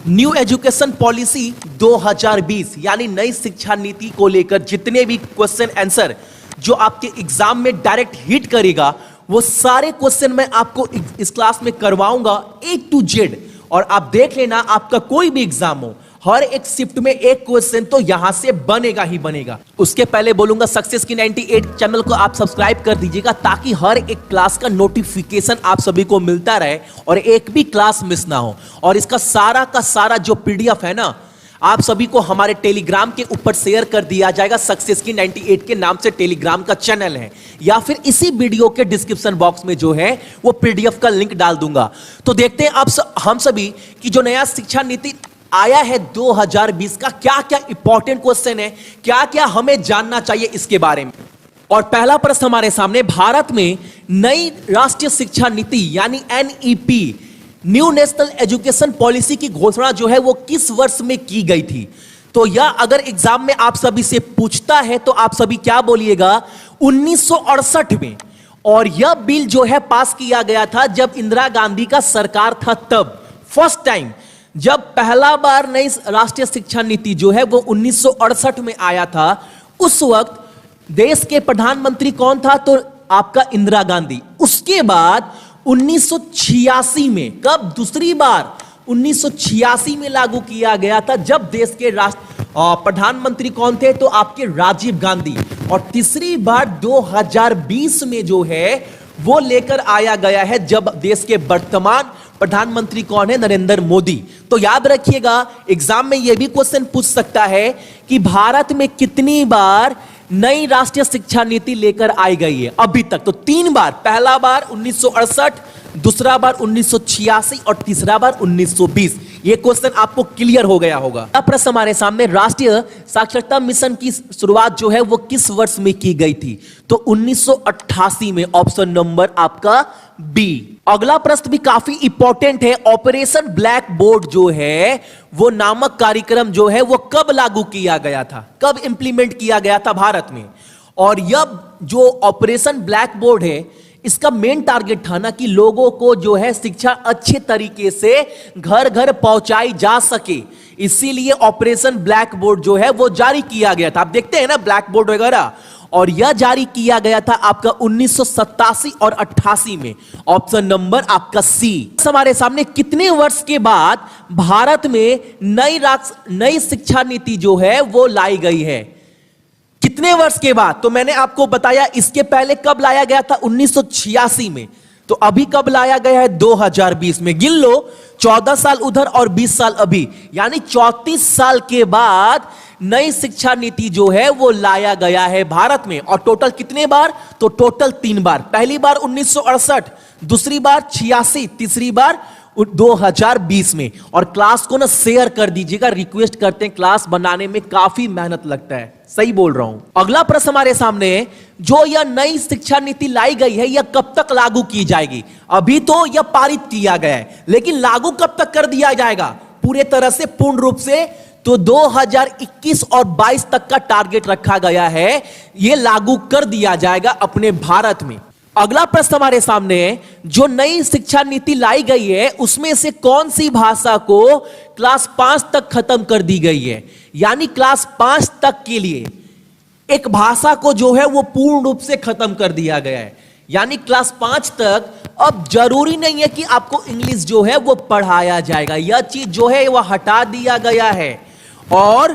New education policy 2020 यानी नई शिक्षा नीति को लेकर जितने भी क्वेश्चन आंसर जो आपके एग्जाम में डायरेक्ट हिट करेगा वो सारे क्वेश्चन मैं आपको इस क्लास में करवाऊंगा A to Z। और आप देख लेना, आपका कोई भी एग्जाम हो, हर एक शिफ्ट में एक क्वेश्चन तो यहां से बनेगा ही बनेगा। उसके पहले बोलूंगा सक्सेस की 98 चैनल को आप सब्सक्राइब कर दीजिएगा ताकि हर एक क्लास का नोटिफिकेशन आप सभी को मिलता रहे और एक भी क्लास मिस ना हो। और इसका सारा का सारा जो पीडीएफ है ना, आप सभी को हमारे टेलीग्राम के ऊपर शेयर कर दिया जाएगा। सक्सेस की 98 के नाम से टेलीग्राम का चैनल है, या फिर इसी वीडियो के डिस्क्रिप्शन बॉक्स में जो है वो पीडीएफ का लिंक डाल दूंगा। तो देखते हैं हम सभी की जो नया शिक्षा नीति आया है 2020 का क्या क्या इंपॉर्टेंट क्वेश्चन है, क्या क्या हमें जानना चाहिए इसके बारे में। और पहला प्रश्न हमारे सामने, भारत में नई राष्ट्रीय शिक्षा नीति यानी NEP new national education policy की घोषणा जो है वो किस वर्ष में की गई थी। तो यह अगर एग्जाम में आप सभी से पूछता है तो आप सभी क्या बोलिएगा, 1968 में। और यह बिल जो है पास किया गया था जब इंदिरा गांधी का सरकार था, तब फर्स्ट टाइम जब पहला बार नई राष्ट्रीय शिक्षा नीति जो है वो 1968 में आया था। उस वक्त देश के प्रधानमंत्री कौन था, तो आपका इंदिरा गांधी। उसके बाद 1986 में, कब दूसरी बार 1986 में लागू किया गया था, जब देश के प्रधानमंत्री कौन थे, तो आपके राजीव गांधी। और तीसरी बार 2020 में जो है वो लेकर आया गया है जब देश के वर्तमान प्रधानमंत्री कौन है, नरेंद्र मोदी। तो याद रखिएगा, एग्जाम में यह भी क्वेश्चन पूछ सकता है कि भारत में कितनी बार नई राष्ट्रीय शिक्षा नीति लेकर आई गई है अभी तक। तो 3 बार, पहला बार 1968, दूसरा बार 1986 और तीसरा बार 1920। यह क्वेश्चन आपको क्लियर हो गया होगा। अब प्रश्न हमारे सामने, राष्ट्रीय साक्षरता मिशन की शुरुआत जो है वो किस वर्ष में की गई थी, तो 1988 में, ऑप्शन नंबर आपका बी। अगला प्रश्न भी काफी इंपॉर्टेंट है, ऑपरेशन ब्लैक बोर्ड जो है वो नामक कार्यक्रम जो है वो कब लागू किया गया था, कब इंप्लीमेंट किया गया था भारत में। और यह जो ऑपरेशन ब्लैक बोर्ड है इसका मेन टारगेट था ना कि लोगों को जो है शिक्षा अच्छे तरीके से घर घर पहुंचाई जा सके, इसीलिए ऑपरेशन ब्लैक बोर्ड जो है वो जारी किया गया था। आप देखते हैं ना ब्लैक बोर्ड वगैरह, और यह जारी किया गया था आपका 1987 और 88 में, ऑप्शन नंबर आपका सी। हमारे सामने कितने वर्ष के बाद भारत में नई शिक्षा नीति जो है वो लाई गई है, कितने वर्ष के बाद? तो मैंने आपको बताया इसके पहले कब लाया गया था, 1986 में। तो अभी कब लाया गया है, 2020 में। गिन लो, 14 साल उधर और 20 साल अभी, यानी 34 साल के बाद नई शिक्षा नीति जो है वो लाया गया है भारत में। और टोटल कितने बार, तो टोटल 3 बार। पहली बार 1968, दूसरी बार 86, तीसरी बार 2020 में। और क्लास को ना शेयर कर दीजिएगा, रिक्वेस्ट करते हैं, क्लास बनाने में काफी मेहनत लगता है। सही बोल रहा हूं। अगला प्रश्न हमारे सामने, जो यह नई शिक्षा नीति लाई गई है यह कब तक लागू की जाएगी। अभी तो यह पारित किया गया है, लेकिन लागू कब तक कर दिया जाएगा पूरे तरह से, पूर्ण रूप से, तो 2021 और 22 तक का टारगेट रखा गया है, यह लागू कर दिया जाएगा अपने भारत में। अगला प्रश्न हमारे सामने है, जो नई शिक्षा नीति लाई गई है उसमें से कौन सी भाषा को क्लास 5 तक खत्म कर दी गई है, यानी क्लास 5 तक के लिए एक भाषा को जो है वो पूर्ण रूप से खत्म कर दिया गया है। यानी क्लास 5 तक अब जरूरी नहीं है कि आपको इंग्लिश जो है वो पढ़ाया जाएगा, यह चीज जो है वह हटा दिया गया है। और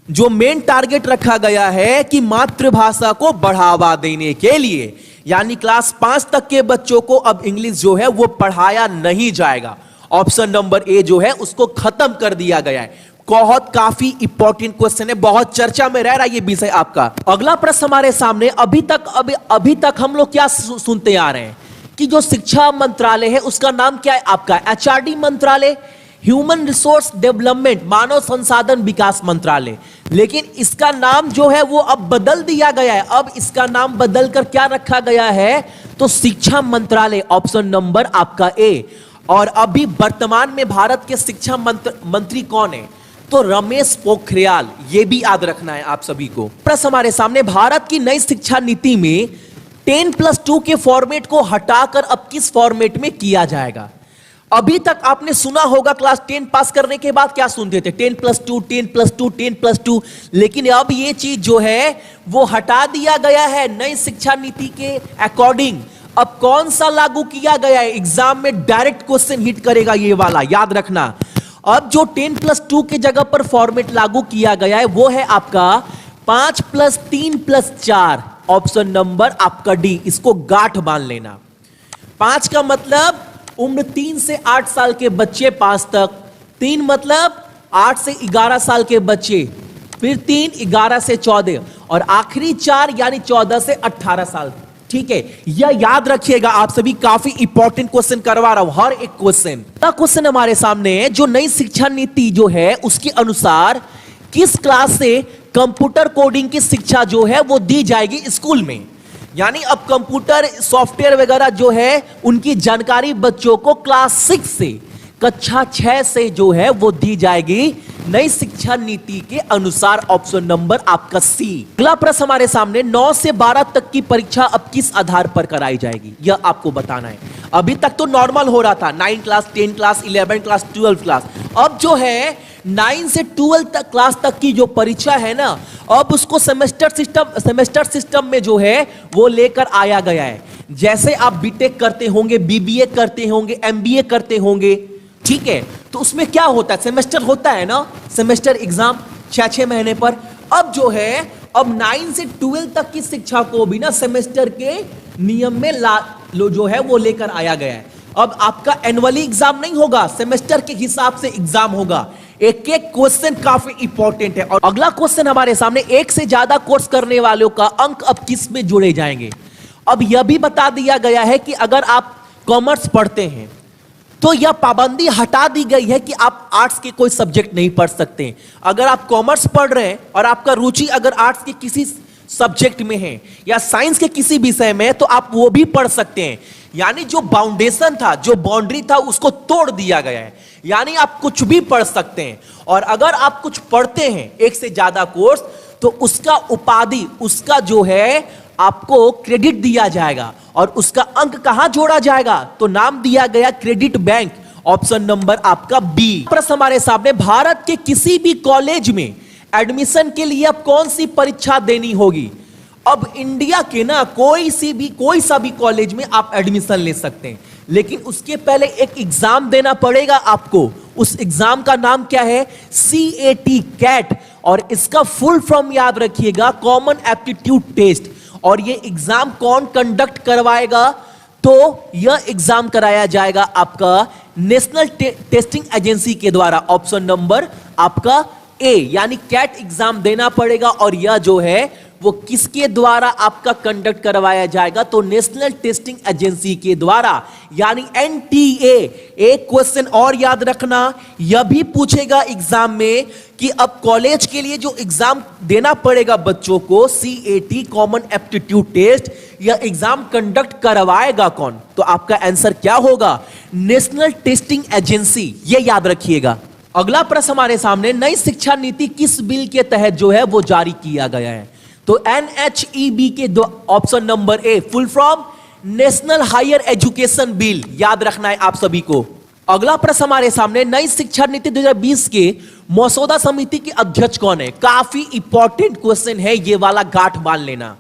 जो मेन टारगेट रखा गया है कि मातृभाषा को बढ़ावा देने के लिए, यानी क्लास 5 तक के बच्चों को अब इंग्लिश जो है वो पढ़ाया नहीं जाएगा। ऑप्शन नंबर ए जो है उसको खत्म कर दिया गया है। बहुत काफी इंपॉर्टेंट क्वेश्चन है, बहुत चर्चा में रह रहा है ये विषय आपका। अगला प्रश्न हमारे सामने, अभी तक हम लोग क्या सुनते आ रहे हैं कि जो शिक्षा मंत्रालय है उसका नाम क्या है आपका, HRD मंत्रालय, ह्यूमन रिसोर्स डेवलपमेंट, मानव संसाधन विकास मंत्रालय। लेकिन इसका नाम जो है वो अब बदल दिया गया है। अब इसका नाम बदलकर क्या रखा गया है, तो शिक्षा मंत्रालय, ऑप्शन नंबर आपका ए। और अभी वर्तमान में भारत के शिक्षा मंत्री कौन है, तो रमेश पोखरियाल। ये भी याद रखना है आप सभी को। प्रश्न हमारे सामने, भारत की नई शिक्षा नीति में 10+2 के फॉर्मेट को हटाकर अब किस फॉर्मेट में किया जाएगा। अभी तक आपने सुना होगा क्लास 10 पास करने के बाद क्या सुनते थे, 10+2 10+2 10+2, लेकिन अब ये चीज जो है वो हटा दिया गया है नई शिक्षा नीति के अकॉर्डिंग। अब कौन सा लागू किया गया है, एग्जाम में डायरेक्ट क्वेश्चन हिट करेगा ये वाला, याद रखना। अब जो 10+2 के जगह पर फॉर्मेट लागू किया गया है वो है आपका 5+3+4, ऑप्शन नंबर आपका डी। इसको गांठ बांध लेना। 5 का मतलब उम्र 3 से 8 साल के बच्चे 5 तक, 3 मतलब 8 से 11 साल के बच्चे, फिर 3 11 से 14, और आखिरी 4 यानी 14 से 18 साल। ठीक है, यह याद रखिएगा आप सभी, काफी इंपॉर्टेंट क्वेश्चन करवा रहा हूं, हर एक क्वेश्चन हमारे सामने है। जो नई शिक्षा नीति जो है उसके अनुसार किस क्लास से कंप्यूटर कोडिंग की शिक्षा जो है वो दी जाएगी स्कूल में, यानी अब कंप्यूटर सॉफ्टवेयर वगैरह जो है उनकी जानकारी बच्चों को क्लास 6 से, कक्षा 6 से जो है वो दी जाएगी नई शिक्षा नीति के अनुसार, ऑप्शन नंबर आपका सी। अगला प्रश्न हमारे सामने, 9 से 12 तक की परीक्षा अब किस आधार पर कराई जाएगी, यह आपको बताना है। अभी तक तो नॉर्मल हो रहा था, 9 क्लास 10 क्लास 11 क्लास 12 क्लास। अब जो है 9 से 12 तक क्लास तक की जो परीक्षा है ना, अब उसको सेमेस्टर सिस्टम में जो है वो लेकर आया गया है। जैसे आप बीटेक करते होंगे, बीबीए करते होंगे, एमबीए करते होंगे, ठीक है, तो उसमें क्या होता है, सेमेस्टर होता है ना, सेमेस्टर एग्जाम 6-6 महीने पर। अब जो है अब 9 से 12 तक की शिक्षा को भी ना सेमेस्टर के नियम में जो है वो लेकर आया गया है। अब आपका एनुअली एग्जाम नहीं होगा, सेमेस्टर के हिसाब से एग्जाम होगा। एक एक क्वेश्चन काफी इंपॉर्टेंट है। और अगला क्वेश्चन हमारे सामने, एक से ज्यादा कोर्स करने वालों का अंक अब किस में जोड़े जाएंगे। अब यह भी बता दिया गया है कि अगर आप कॉमर्स पढ़ते हैं तो यह पाबंदी हटा दी गई है कि आप आर्ट्स के कोई सब्जेक्ट नहीं पढ़ सकते। अगर आप कॉमर्स पढ़ रहे हैं और आपका रुचि अगर आर्ट्स के किसी सब्जेक्ट में है या साइंस के किसी विषय में, तो आप वो भी पढ़ सकते हैं। यानी जो बाउंडेशन था, जो बाउंड्री था, उसको तोड़ दिया गया है, यानी आप कुछ भी पढ़ सकते हैं। और अगर आप कुछ पढ़ते हैं एक से ज्यादा कोर्स, तो उसका उपाधि, उसका जो है आपको क्रेडिट दिया जाएगा, और उसका अंक कहां जोड़ा जाएगा, तो नाम दिया गया क्रेडिट बैंक, ऑप्शन नंबर आपका बी। प्रश्न हमारे सामने, भारत के किसी भी कॉलेज में एडमिशन के लिए अब कौन सी परीक्षा देनी होगी। अब इंडिया के ना कोई सा भी कॉलेज में आप एडमिशन ले सकते हैं, लेकिन उसके पहले एक एग्जाम देना पड़ेगा आपको। उस एग्जाम का नाम क्या है, CAT कैट, और इसका फुल फॉर्म याद रखिएगा, कॉमन एप्टीट्यूड टेस्ट। और ये एग्जाम कौन कंडक्ट करवाएगा, तो यह एग्जाम कराया जाएगा आपका नेशनल टेस्टिंग एजेंसी के द्वारा, ऑप्शन नंबर आपका ए, यानी कैट एग्जाम देना पड़ेगा। और यह जो है वो किसके द्वारा आपका कंडक्ट करवाया जाएगा, तो नेशनल टेस्टिंग एजेंसी के द्वारा, यानी NTA। एक क्वेश्चन और याद रखना, यह भी पूछेगा एग्जाम में कि अब कॉलेज के लिए जो एग्जाम देना पड़ेगा बच्चों को, CAT कॉमन एप्टीट्यूड टेस्ट, यह एग्जाम कंडक्ट करवाएगा कौन, तो आपका आंसर क्या होगा, नेशनल टेस्टिंग एजेंसी, यह याद रखिएगा। अगला प्रश्न हमारे सामने, नई शिक्षा नीति किस बिल के तहत जो है वो जारी किया गया है, तो NHEB के दो, option number A, full form national higher education bill, याद रखना है आप सभी को। अगला प्रश्न हमारे सामने, नई शिक्षा नीति 2020 के मसौदा समिति के अध्यक्ष कौन है। काफी इंपॉर्टेंट क्वेश्चन है ये वाला, गांठ बांध लेना,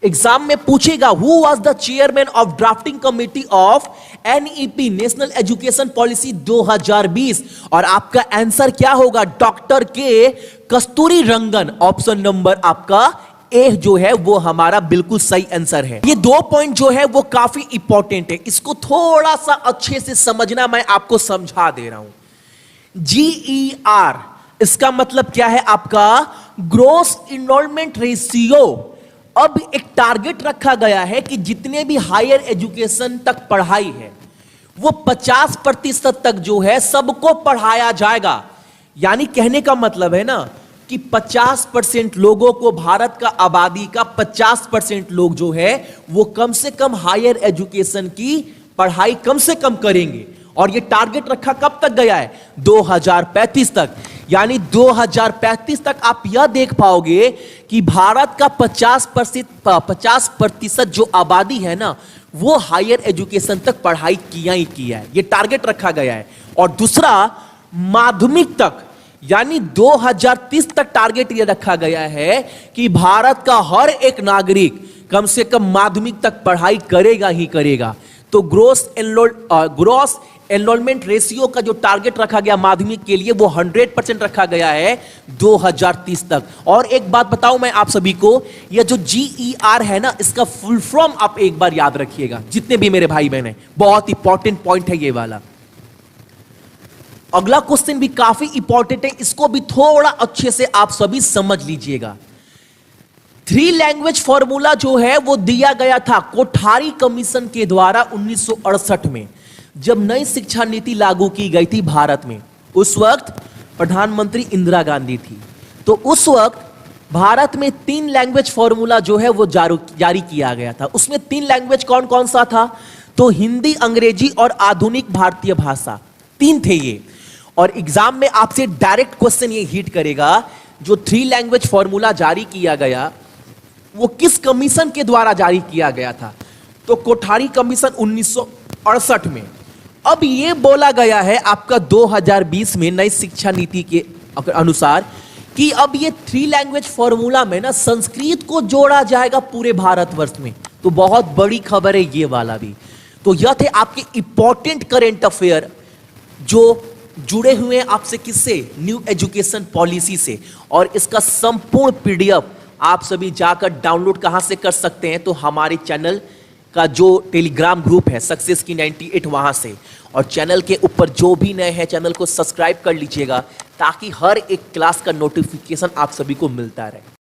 एग्जाम में पूछेगा। Who was the chairman of drafting committee of NEP national education policy 2020, और आपका आंसर क्या होगा, डॉक्टर के कस्तूरी रंगन, ऑप्शन नंबर आपका ए जो है वो हमारा बिल्कुल सही आंसर है। ये 2 पॉइंट जो है वो काफी इंपॉर्टेंट है, इसको थोड़ा सा अच्छे से समझना, मैं आपको समझा दे रहा हूं। GER इसका मतलब क्या है आपका, ग्रोस इनरोलमेंट रेशियो। अब एक टारगेट रखा गया है कि जितने भी हायर एजुकेशन तक पढ़ाई है वो 50% तक जो है सबको पढ़ाया जाएगा। यानी कहने का मतलब है ना कि 50% लोगों को, भारत का आबादी का 50% लोग जो है वो कम से कम हायर एजुकेशन की पढ़ाई कम से कम करेंगे। और ये टारगेट रखा कब तक गया है, 2035 तक। यानी 2035 तक आप यह देख पाओगे कि भारत का 50% जो आबादी है ना वो हायर एजुकेशन तक पढ़ाई किया ही किया है, ये टारगेट रखा गया है। और दूसरा, माध्यमिक तक यानी 2030 तक टारगेट ये रखा गया है कि भारत का हर एक नागरिक कम से कम माध्यमिक तक पढ़ाई करेगा ही करेगा। तो ग्रोस एनरोलमेंट रेशियो का जो टारगेट रखा गया माध्यमिक के लिए वो 100% रखा गया है 2030 तक। और एक बात बताऊं मैं आप सभी को, ये जो GER है ना, इसका फुल फॉर्म आप एक बार याद रखिएगा, जितने भी मेरे भाई बहन हैं, बहुत इंपॉर्टेंट पॉइंट है ये वाला। अगला क्वेश्चन भी काफी इंपॉर्टेंट है, इसको भी थोड़ा अच्छे से आप सभी समझ लीजिएगा। 3 लैंग्वेज फॉर्मूला जो है वो दिया गया था कोठारी कमीशन के द्वारा 1968 में, जब नई शिक्षा नीति लागू की गई थी भारत में। उस वक्त प्रधानमंत्री इंदिरा गांधी थी। तो उस वक्त भारत में 3 लैंग्वेज फॉर्मूला जो है वो जारी किया गया था। उसमें 3 लैंग्वेज कौन कौन सा था? तो हिंदी, अंग्रेजी और आधुनिक भारतीय भाषा, 3 थे ये। और एग्जाम में आपसे डायरेक्ट क्वेश्चन ये हिट करेगा, जो 3 लैंग्वेज फॉर्मूला जारी किया गया वो किस कमीशन के द्वारा जारी किया गया था? तो कोठारी कमीशन 1968 में। अब ये बोला गया है आपका 2020 में नई शिक्षा नीति के अनुसार कि अब ये 3 लैंग्वेज फॉर्मूला में ना संस्कृत को जोड़ा जाएगा पूरे भारतवर्ष में। तो बहुत बड़ी खबर है ये वाला भी। तो यह थे आपके इंपॉर्टेंट करेंट अफेयर जो जुड़े हुए हैं आपसे किससे? न्यू एजुकेशन पॉलिसी से। और इसका संपूर्ण PDF आप सभी जाकर डाउनलोड कहां से कर सकते हैं? तो हमारे चैनल का जो टेलीग्राम ग्रुप है सक्सेस की 98 वहां से। और चैनल के ऊपर जो भी नए हैं चैनल को सब्सक्राइब कर लीजिएगा ताकि हर एक क्लास का नोटिफिकेशन आप सभी को मिलता रहे।